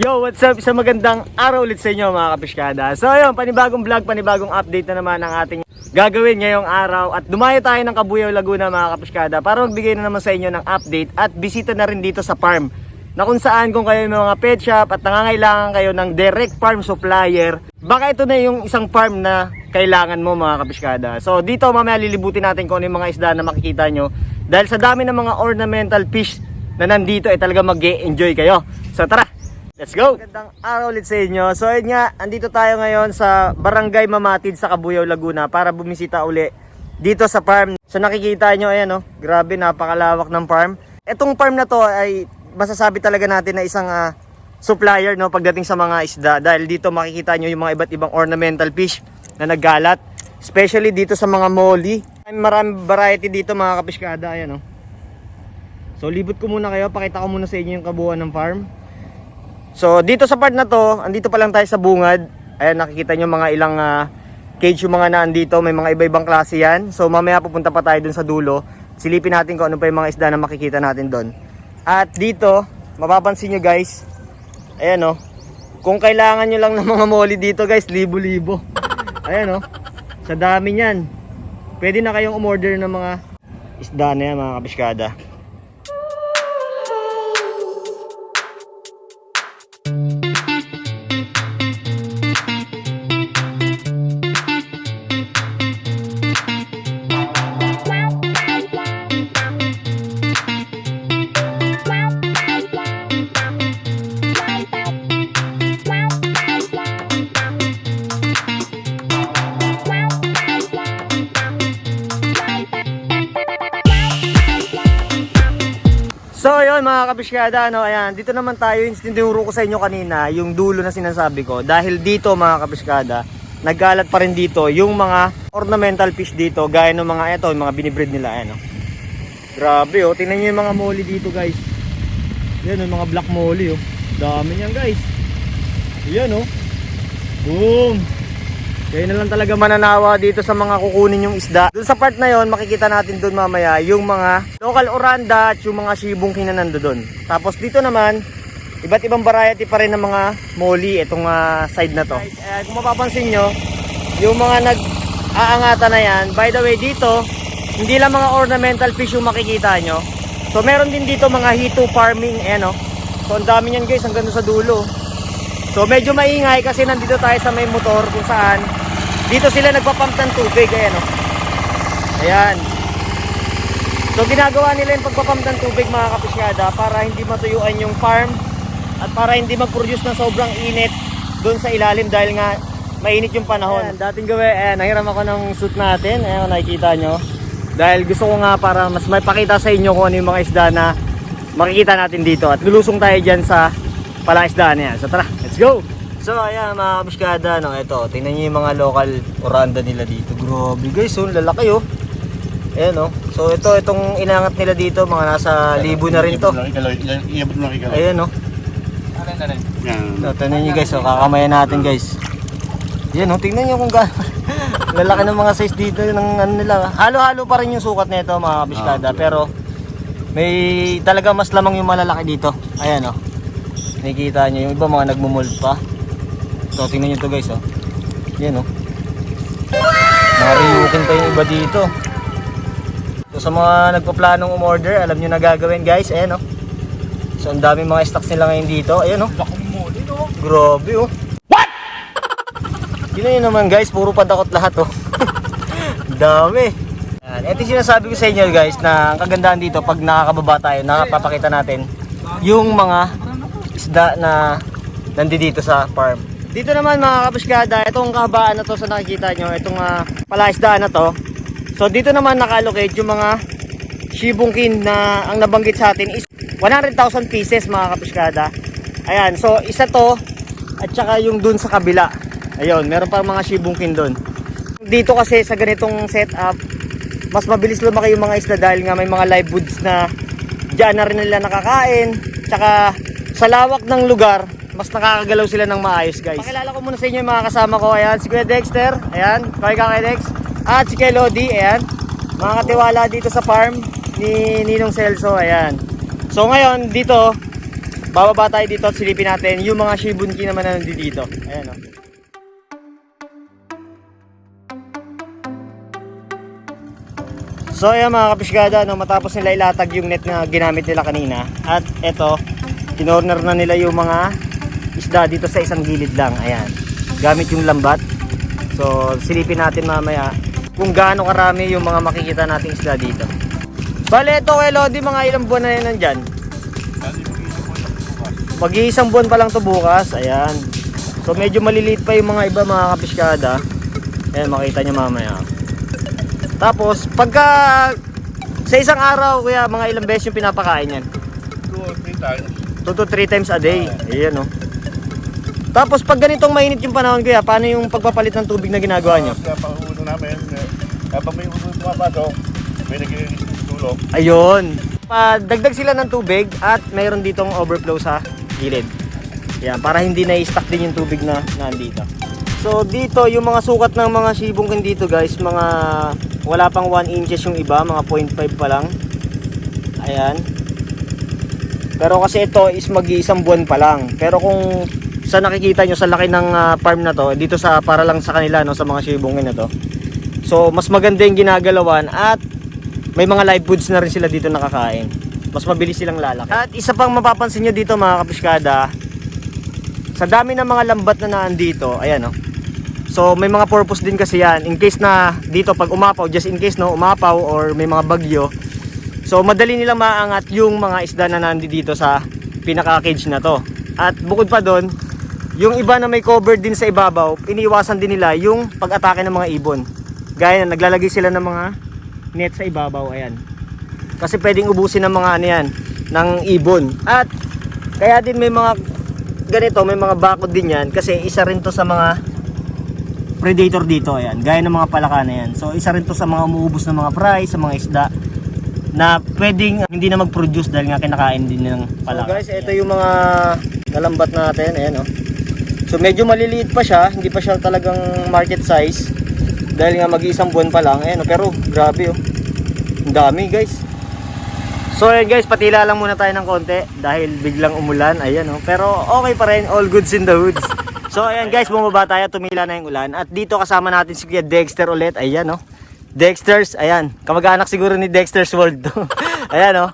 Yo, what's up? Isang magandang araw ulit sa inyo mga kapiskada. So ayun, panibagong vlog, panibagong update na naman ang ating gagawin ngayong araw. At dumayo tayo ng Cabuyao, Laguna mga kapiskada para magbigay na naman sa inyo ng update at bisita na rin dito sa farm. Na kung saan kung kayo may mga pet shop at nangangailangan kayo ng direct farm supplier, baka ito na yung isang farm na kailangan mo mga kapiskada. So dito mamaya lilibutin natin kung ano yung mga isda na makikita nyo. Dahil sa dami ng mga ornamental fish na nandito ay talaga mag-e-enjoy kayo. So tara! Let's go! Magandang araw ulit sa inyo. So ayun nga, andito tayo ngayon sa Barangay Mamatid sa Cabuyao, Laguna para bumisita uli dito sa farm. So nakikita nyo, ayan grabe, napakalawak ng farm. Etong farm na to ay masasabi talaga natin na isang supplier pagdating sa mga isda. Dahil dito makikita nyo yung mga iba't ibang ornamental fish na naggalat. Especially dito sa mga molly. Maraming variety dito mga kapiskada, ayan So libot ko muna kayo, pakita ko muna sa inyo yung kabuuan ng farm. So dito sa part na to, andito pa lang tayo sa bungad. Ayan, nakikita nyo mga ilang cage yung mga naandito. May mga iba-ibang klase yan. So mamaya pupunta pa tayo dun sa dulo. Silipin natin kung ano pa yung mga isda na makikita natin dun. At dito, mapapansin nyo guys, ayan kung kailangan nyo lang ng mga molly dito guys, libo-libo. Ayan sa dami nyan. Pwede na kayong umorder ng mga isda na yan mga kapiskada. So yun mga kapiskada, ayan, dito naman tayo, yung tinuro ko sa inyo kanina, yung dulo na sinasabi ko. Dahil dito mga kapiskada, naggalat pa rin dito yung mga ornamental fish dito, gaya ng mga ito, yung mga binibreed nila, ayan Grabe tingnan nyo yung mga molly dito guys. Yan yung mga black molly Dami niyan guys. Yan Boom! Kaya na lang talaga mananawa dito sa mga kukunin yung isda. Doon sa part na yon, makikita natin doon mamaya yung mga local oranda at yung mga shibong na nandoon. Tapos dito naman, iba't ibang variety pa rin ng mga molly itong side na to. Kung mapapansin nyo, yung mga nag-aangatan na yan, by the way dito, hindi lang mga ornamental fish yung makikita nyo. So meron din dito mga hito farming, So ang dami nyan guys, hanggang sa dulo. So medyo maingay kasi nandito tayo sa may motor kung saan dito sila nagpapump ng tubig, ayan. So ginagawa nila yung pagpapump ng tubig mga kapiskada para hindi matuyuan yung farm at para hindi mag-produce ng sobrang init doon sa ilalim dahil nga mainit yung panahon. Dating gawin, nahiram ako ng suit natin, nakikita nyo. Dahil gusto ko nga para mas may pakita sa inyo kung ano yung mga isda na makikita natin dito at lulusong tayo dyan sa palaisdaan na yan. So tara, let's go! So ayan mga kapiskada, ito, tingnan nyo yung mga local oranda nila dito. Grabe guys, lalaki Ayan So itong inangat nila dito, mga nasa libo na rin to. Ayan So tingnan nyo guys, kakamayan natin guys. Ayan tingnan nyo kung lalaki ng mga size dito ng nila. Halo-halo pa rin yung sukat nito mga kapiskada, pero may talaga mas lamang yung malalaki dito. Ayan nakikita nyo yung iba mga nagmumold pa. So tingnan nyo to guys Yan Mariyukin pa yung iba dito. So sa mga nagpaplanong umorder, alam nyo na gagawin guys. Ayan So ang dami mga stocks nila ngayon dito. Ayan Grabe What? Tingnan nyo naman guys, puro padakot lahat Dami. Ito yung sinasabi ko sa inyo guys, na ang kagandahan dito pag nakakababa tayo, nakapapakita natin yung mga isda na nandito sa farm. Dito naman mga kapiskada, itong kahabaan na to sa nakikita nyo, itong palaisdaan na to. So dito naman naka-allocate yung mga shibungkin na ang nabanggit sa atin is 100,000 pieces mga kapiskada. Ayan, so isa to at saka yung dun sa kabila. Ayun, meron pa mga shibungkin dun. Dito kasi sa ganitong setup, mas mabilis lumaki yung mga isda dahil nga may mga live foods na dyan na rin nila nakakain. Tsaka sa lawak ng lugar, mas nakakagalaw sila ng maayos guys. Pakilala ko muna sa inyo yung mga kasama ko. Ayan, si Kuya Dexter. Ayan, kay Dex. At si Kuya Lodi. Ayan, mga katiwala dito sa farm ni Ninong Celso. Ayan. So ngayon dito, bababa tayo dito at silipin natin yung mga shibunki naman na nandito dito. Ayan o. So ayan mga kapiskada, no, matapos nila ilatag yung net na ginamit nila kanina. At eto, kinorner na nila yung mga isda dito sa isang gilid lang. Ayan, gamit yung lambat. So silipin natin mamaya kung gaano karami yung mga makikita nating isda dito. Bale ito kay Lodi, mga ilang buwan na yan nandyan? Mag-iisang buwan pa lang to bukas. Ayan. So medyo maliliit pa yung mga iba mga kapiskada. Ayan, makita nyo mamaya. Tapos pagka sa isang araw kuya, mga ilang beses yung pinapakain yan? 2 or 3 times. 2 to 3 times a day. Ayan o. Tapos pag ganitong mainit yung panahon kuya, paano yung pagpapalit ng tubig na ginagawa nyo? Kaya pang uno namin, kapag may uno pumapasok, may nag-i-release ng tulog. Ayun. Dagdag sila ng tubig at mayroon ditong overflow sa gilid. Yan, para hindi na-stuck din yung tubig na nandito. So dito yung mga sukat ng mga shibungkin dito guys, mga wala pang 1 inches yung iba, mga 0.5 pa lang. Ayan. Pero kasi ito is mag-iisang buwan pa lang. Pero kung sa nakikita nyo sa laki ng farm na to, dito sa para lang sa kanila no, sa mga shibungkin na to. So mas maganda yung ginagalawan at may mga live foods na rin sila dito nakakain. Mas mabilis silang lalaki. At isa pang mapapansin nyo dito mga kapiskada, sa dami ng mga lambat na naandito, ayan o. So may mga purpose din kasi yan. In case na dito pag umapaw, just in case no, umapaw or may mga bagyo. So madali nilang maangat yung mga isda na nandito sa pinaka-cage na to. At bukod pa doon, yung iba na may cover din sa ibabaw, iniiwasan din nila yung pag-atake ng mga ibon. Gaya na naglalagay sila ng mga net sa ibabaw, ayan. Kasi pwedeng ubusin ng mga ano yan, ng ibon. At kaya din may mga ganito, may mga bakod din yan kasi isa rin to sa mga predator dito, ayan. Gaya ng mga palaka na yan. So isa rin to sa mga umuubos ng mga fry, sa mga isda na pwedeng hindi na mag-produce dahil nga kinakain din ng palaka. So guys, ito yung mga nalambat natin, ayan oh. So medyo maliliit pa siya, hindi pa siya talagang market size dahil nga mag-iisang buwan pa lang, ayan oh. Pero grabe oh, ang dami guys. So ayan guys, patila lang muna tayo ng konti dahil biglang umulan, ayan oh. Pero okay pa rin, all goods in the hoods. So ayan guys, bumaba tayo, tumila na yung ulan. At dito kasama natin si Kuya Dexter ulit, ayan oh. Dexter's, ayan, kamag-anak siguro ni Dexter's World to. Ayan oh.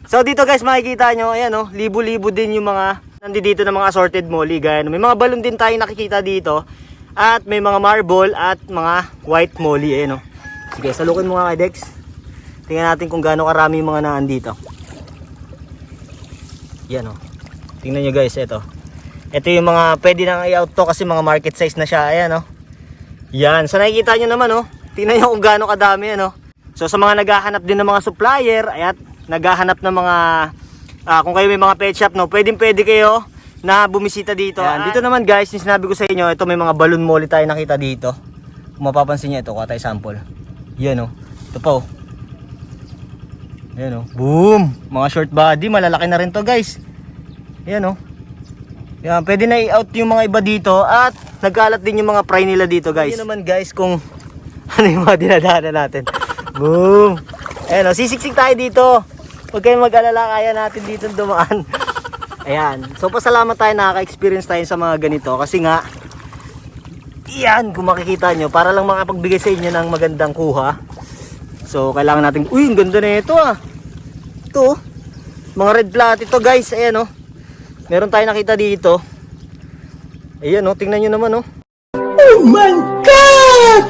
So dito guys, makikita nyo, ayan oh, libo-libo din yung mga nandito na mga assorted molly. Gaya no, may mga balon din tayo nakikita dito. At may mga marble at mga white molly, ayan oh. Sige, salukin mo nga kay Dex. Tingnan natin kung gaano karami yung mga naandito. Yan oh. Tingnan nyo guys, ito. Ito yung mga pwede nang i-out to kasi mga market size na siya, ayan oh. Yan, sa nakikita nyo naman oh. Tingnan nyo kung gaano kadami, ano. So sa mga naghahanap din ng mga supplier, ayan, naghahanap ng mga kung kayo may mga pet shop, no, pwede kayo na bumisita dito. Ayan, dito naman guys, yung sinabi ko sa inyo, ito may mga balloon molly tayo nakita dito. Kung mapapansin nyo, ito, kuha tayo sample. Yan oh. Ito pa oh. Ayan oh. Boom! Mga short body, malalaki na rin to guys. Ayan oh. Yan, pwede na i-out yung mga iba dito at nagkalat din yung mga fry nila dito guys. Yan naman guys kung ano yung mga dinadaanan natin. Boom! Ayan o, sisiksik tayo dito. Huwag kayong mag-alala, kaya natin dito dumaan. Ayan. So pasalamat tayo, nakaka-experience tayo sa mga ganito. Kasi nga, yan, kung makikita nyo, para lang makapagbigay sa inyo ng magandang kuha. So kailangan natin, uy, ang ganda na ito ah. Ito, mga red flat ito guys. Ayan o. Meron tayo nakita dito. Ayan o, tingnan nyo naman o. Oh my God!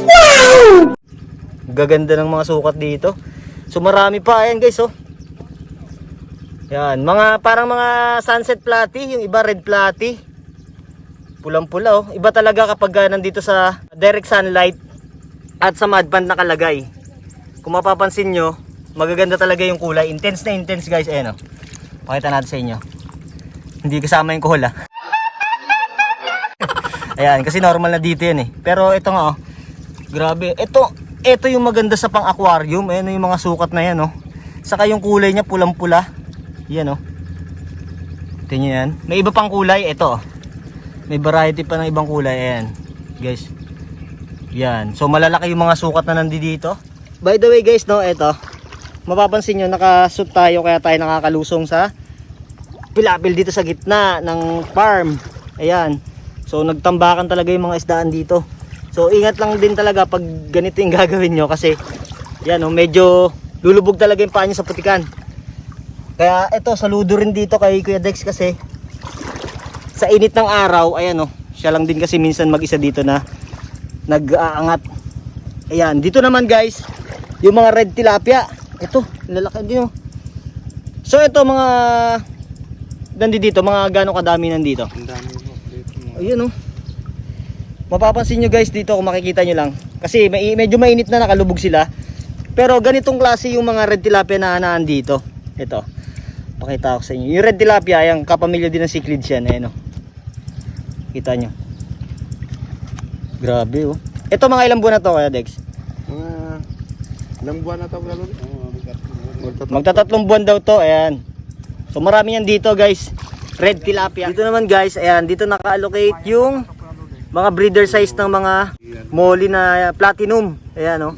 Wow! Gaganda ng mga sukat dito. So marami pa, ayan guys oh. Yan, mga parang mga sunset platy, yung iba red platy. Pulang-pula oh. Iba talaga kapag nandito sa direct sunlight at sa mudpond nakalagay. Kung mapapansin nyo, magaganda talaga yung kulay. Intense na intense guys, ayan oh. Pakita natin sa inyo. Hindi kasama yung cola. Ayan, kasi normal na dito yan eh. Pero ito nga oh. Grabe. Ito yung maganda sa pang-aquarium. Ayan yung mga sukat na yan oh. Saka yung kulay niya pulang-pula. Yan oh. Tingnan yan. May iba pang kulay. Ito oh. May variety pa ng ibang kulay. Ayan. Guys. Yan. So malalaki yung mga sukat na nandito. By the way guys no, ito. Mapapansin nyo, nakasuit tayo kaya tayo nakakalusong sa pilapil dito sa gitna ng farm. Ayan. So nagtambakan talaga yung mga isdaan dito. So ingat lang din talaga pag ganito yung gagawin nyo kasi yan oh, medyo lulubog talaga yung paa nyo sa putikan. Kaya ito, saludo rin dito kay Kuya Dex kasi sa init ng araw, ayan oh, siya lang din kasi minsan mag-isa dito na nag-aangat. Ayan, dito naman guys, yung mga red tilapia. Ito, lalaki din oh. So ito mga nandito, mga gaano kadami nandito? Ang dami po dito. Ayun oh. Mapapansin nyo guys dito kung makikita nyo lang. Kasi medyo mainit na, nakalubog sila. Pero ganitong klase yung mga red tilapia na nandito. Ito. Pakita ko sa inyo. Yung red tilapia, yung kapamilya din ng cichlids yan. Ayan oh. Kita nyo. Grabe oh. Ito mga ilang buwan na to kaya Dex? Mga ilang buwan na ito lalo? Magtatatlong buwan daw to. Ayan. So marami yan dito guys. Red tilapia. Dito naman guys, ayan. Dito naka-allocate yung mga breeder size ng mga molly na platinum. Ayan oh.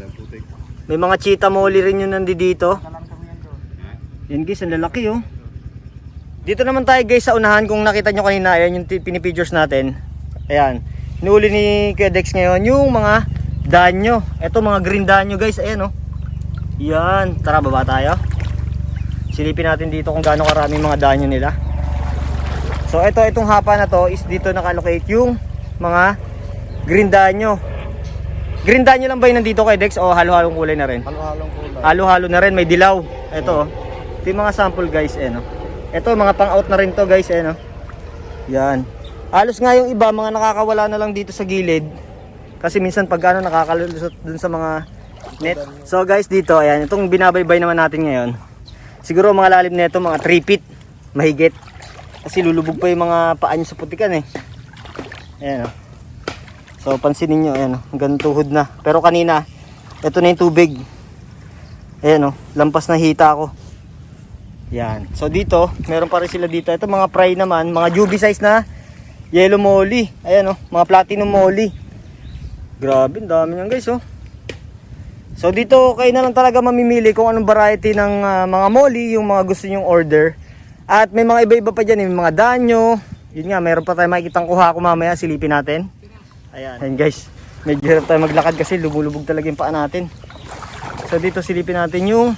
May mga cheetah molly rin yun nandito. Yan guys, ang lalaki oh. Dito naman tayo guys sa unahan. Kung nakita nyo kanina, ayan yung pinipictures natin. Ayan. Nuli ni Kuya Dex ngayon yung mga danyo. Ito mga green danyo guys. Ayan oh. Yan. Tara, baba tayo. Silipin natin dito kung gaano karaming mga danyo nila. So itong hapa na to is dito nakalocate yung mga green danyo. Green danyo lang ba yung nandito kay Dex o halo-halong kulay na rin? Halo-halong kulay. Halo-halo na rin, may dilaw. Ito oh. Ito yung mga sample guys. Ayan oh. Ito mga pang-out na rin to guys. Ayan oh. Yan. Halos nga yung iba mga nakakawala na lang dito sa gilid. Kasi minsan pag ano nakakalusot dun sa mga net. So guys dito, ayan, itong binabaybay naman natin ngayon. Siguro mga lalim nito mga 3 feet mahigit. Kasi lulubog pa yung mga paa nyo sa putikan eh. Ayan oh. So pansinin nyo, ayan oh, hanggang tuhod na. Pero kanina, ito na yung tubig. Ayan oh, lampas na hita ko. Yan. So dito, meron pa rin sila dito. Ito mga fry naman, mga juvie size na yellow molly. Ayan oh, mga platinum molly. Grabe, ang dami niyan guys oh. So dito kayo na lang talaga mamimili kung anong variety ng mga molly yung mga gusto nyong order. At may mga iba-iba pa dyan, may mga danyo. Yun nga, meron pa tayo makikitang kuha ko mamaya, silipin natin. Ayan. Ayan guys, medyo hirap tayo maglakad kasi lumulubog talaga yung paa natin. So dito silipin natin yung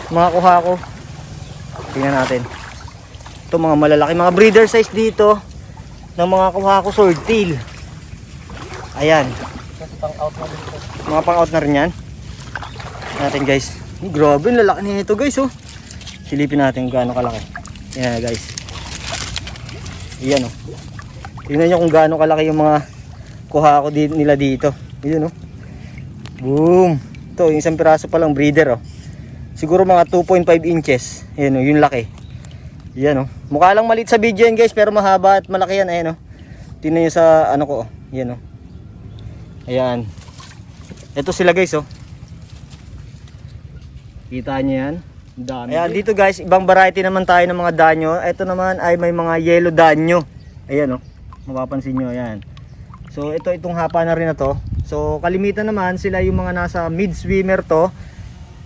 mga kuha ko. Tingnan natin. Ito mga malalaki, mga breeder size dito ng mga kuha ko swordtail. Ayan. Mga pang-out na rin yan. Natin guys. Grabe, lalaki nito guys oh. Silipin natin kung gaano kalaki. Yan guys. Ayan oh. Tingnan nyo kung gaano kalaki yung mga kuha ko nila dito. Ayan oh. Boom. Ito, yung isang piraso pa lang breeder oh. Siguro mga 2.5 inches. Ayan oh, yung laki. Ayan oh. Mukha lang maliit sa video yan guys, pero mahaba at malaki yan. Ayan oh. Tingnan nyo sa ano ko oh. Ayan oh. Ayan. Ito sila guys oh. Kita nyo yan. Dami. Ayan dito guys, ibang variety naman tayo ng mga danyo. Ito naman ay may mga yellow danyo. Ayan oh. Mapapansin nyo, ayan. So itong hapa na rin na to. So kalimitan naman sila yung mga nasa mid swimmer to.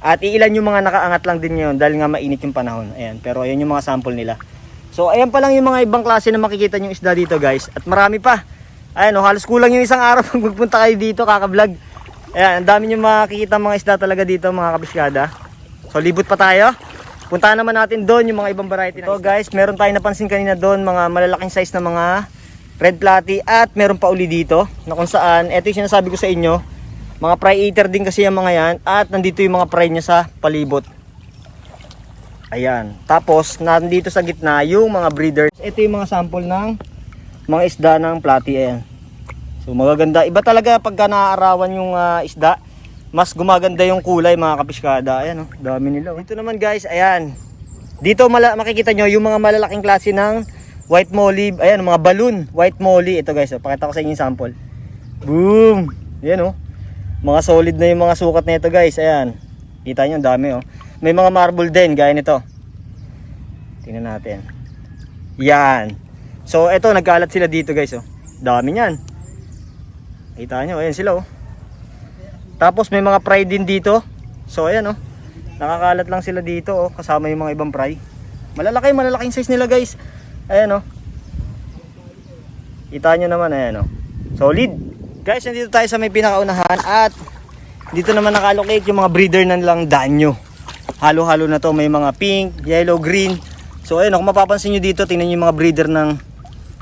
At iilan yung mga nakaangat lang din ngayon dahil nga mainit yung panahon. Ayan, pero ayan yung mga sample nila. So ayan pa lang yung mga ibang klase na makikita nyo isda dito guys. At marami pa. Ayan oh, halos kulang yung isang araw pag magpunta kayo dito kaka-vlog. Ayan, ang dami nyo makikita mga isda talaga dito mga kabiskada. So libot pa tayo. Puntahan naman natin doon yung mga ibang variety na. So guys, meron tayong napansin kanina doon mga malalaking size na mga red platy at meron pa uli dito na kung saan, eto yung sinasabi ko sa inyo, mga fry eater din kasi yung mga yan at nandito yung mga fry niya sa palibot. Ayan. Tapos nandito sa gitna yung mga breeders. Ito yung mga sample ng mga isda ng platy. Ayan. So magaganda. Iba talaga pagka naaarawan yung isda. Mas gumaganda yung kulay mga kapiskada. Ayan oh, dami nila. Dito naman guys, ayan. Dito makikita nyo yung mga malalaking klase ng white molly. Ayan, mga balloon white molly. Ito guys, oh, pakita ko sa inyo yung sample. Boom! Ayan oh. Mga solid na yung mga sukat nito guys. Ayan. Kita nyo, dami oh. May mga marble din, gaya nito. Tingnan natin. Yan. So ito, nagkalat sila dito guys oh. Dami niyan. Kita nyo, ayan sila oh. Tapos may mga fry din dito. So ayan oh. Nakakalat lang sila dito oh, kasama yung mga ibang fry. Malalaking size nila guys. Ayan o. Kita nyo naman, ayan o. Solid. Guys, nandito tayo sa may pinakaunahan at dito naman nakalocate yung mga breeder ng lang danyo. Halo-halo na to, may mga pink, yellow, green. So ayun, kung mapapansin nyo dito, tingnan nyo yung mga breeder ng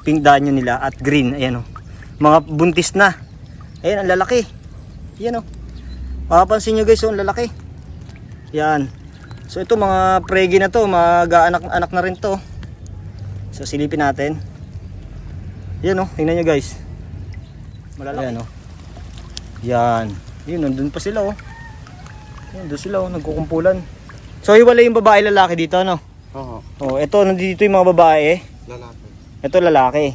pink danyo nila at green. Ayan o, mga buntis na. Ayan, ang lalaki. Ayan o, mapapansin nyo guys, ang lalaki. Yan. So ito mga pregi na to, mag-anak-anak na rin to. So silipin natin. Ayan o, tingnan nyo guys. Malalaki. Ayan o. Yan. Yun, nandun pa sila o. Ayan, doon sila o, nagkukumpulan. So hiwalay yung babae lalaki dito, no? Oo. Oh, ito nandito yung mga babae. Lalaki. Ito lalaki.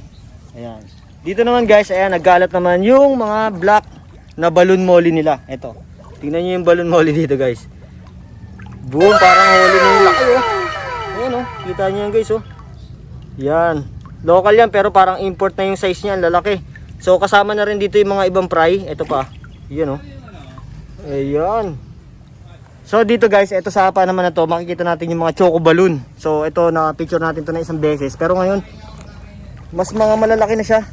Ayan. Dito naman guys, ayan nagkalat naman yung mga black na balloon molly nila. Ito. Tingnan niyo yung balloon molly dito guys. Boom, parang huli ng laki oh. Ayan oh, kita niyo yan guys oh. Yan. Local yan pero parang import na yung size niya, ang lalaki. So kasama na rin dito yung mga ibang fry. Ito pa. Yan oh. Ayan. So dito guys, ito sa hapa naman na to, makikita natin yung mga choco balloon. So ito, na-picture natin to na isang beses. Pero ngayon, mas mga malalaki na siya.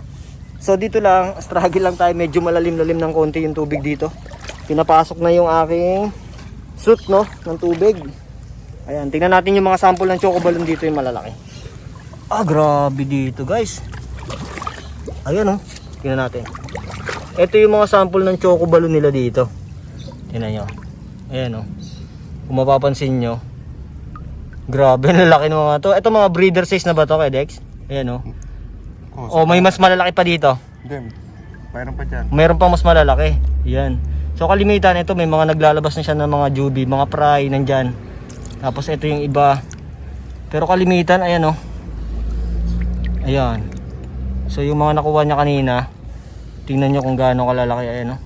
So dito lang, struggle lang tayo. Medyo malalim-lalim ng konti yung tubig dito. Pinapasok na yung aking suit no, ng tubig. Ayan, tingnan natin yung mga sample ng choco balloon dito yung malalaki. Ah, grabe dito guys. Ayan oh, tingnan natin. Ito yung mga sample ng choco balloon nila dito. Tingnan nyo. Ayan oh. Kung mapapansin nyo, grabe ang lalaki ng mga to. Ito mga breeder size na ba to kay Dex? Ayan oh. Oh, may mas malalaki pa dito. Hindi. Mayroon pa dyan. Mayroon pa mas malalaki. Ayan. So kalimitan ito, may mga naglalabas na siya ng mga jubi, mga fry nandyan. Tapos ito yung iba. Pero kalimitan, ayan oh. Ayan. So yung mga nakuha niya kanina, tingnan nyo kung gaano kalalaki. Ayan oh.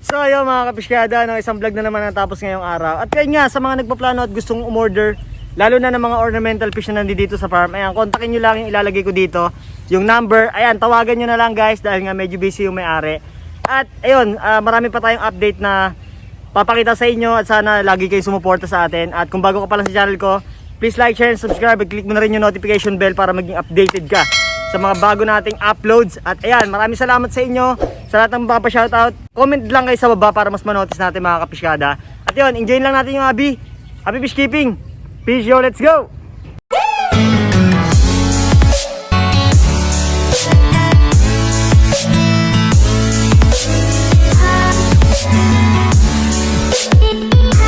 So ayun mga kapisyada, no, isang vlog na naman natapos ngayong araw. At kaya nga sa mga nagpaplano at gustong umorder, lalo na ng mga ornamental fish na nandito sa farm, ayan, kontakin nyo lang yung ilalagay ko dito, yung number. Ayan, tawagan nyo na lang guys dahil nga medyo busy yung may-ari. At ayun, marami pa tayong update na papakita sa inyo at sana lagi kayong sumuporta sa atin. At kung bago ka pa lang sa channel ko, please like, share, and subscribe. Click mo na rin yung notification bell para maging updated ka sa mga bago nating uploads. At ayan, maraming salamat sa inyo, sa lahat ng mapapa-shoutout. Comment lang kayo sa baba para mas manotice natin mga kapisyada. At yun, enjoy lang natin yung happy fish keeping. Peace yo, let's go!